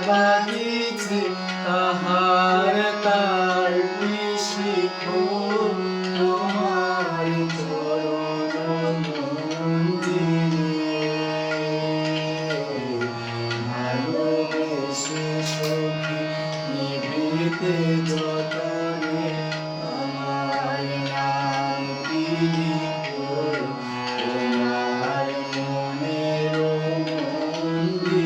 বাজিছে তাহার তালটি শিখো তোমার চরণ মন্দিরে ভালোবেসে সখী নিভৃতে যতনে আমার নামটি লিখো তোমার মনের মন্দিরে।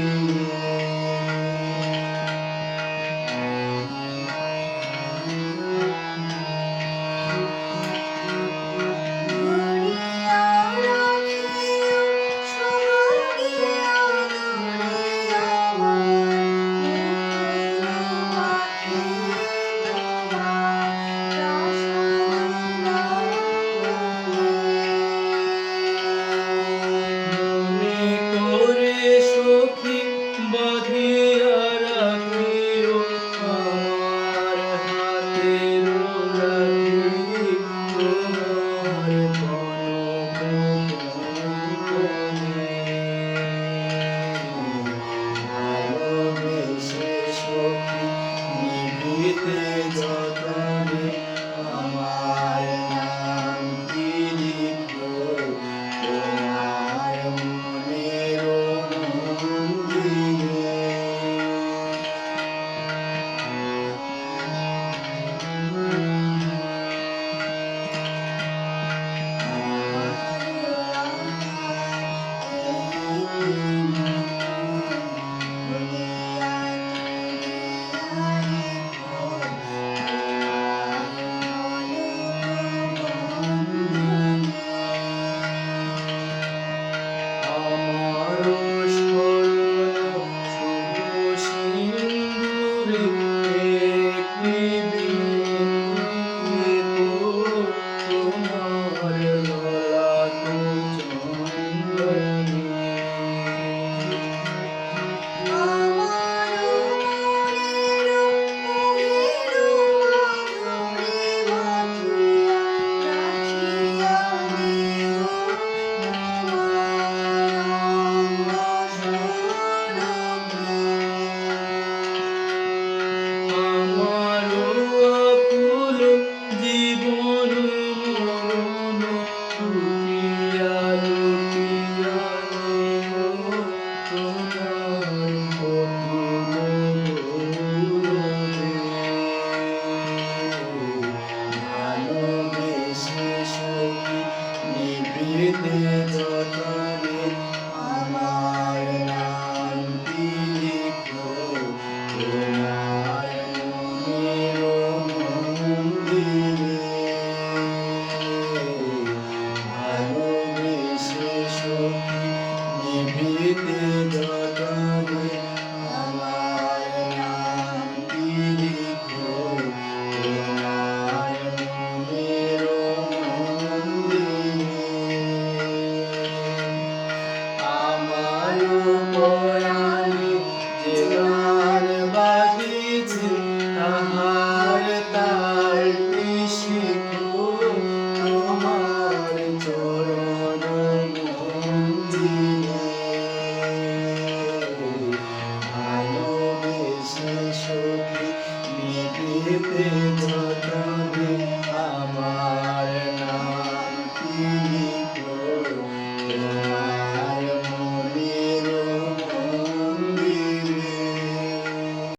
সখী বাঁধিয়া রাখিও আমার হাতের রাখি তোমার কনক কঙ্কনে ভালোবেসে সখী নিভৃতে যতনে আমার নামটি লিখো তোমার মনের মন্দিরে। যতনে আমার নামটি লিখো তোমার মনের মন্দিরে ভালোবেসে সখী নিভৃতে যতনে আমার নামটি লিখো তোমার মনের মন্দিরে। আমার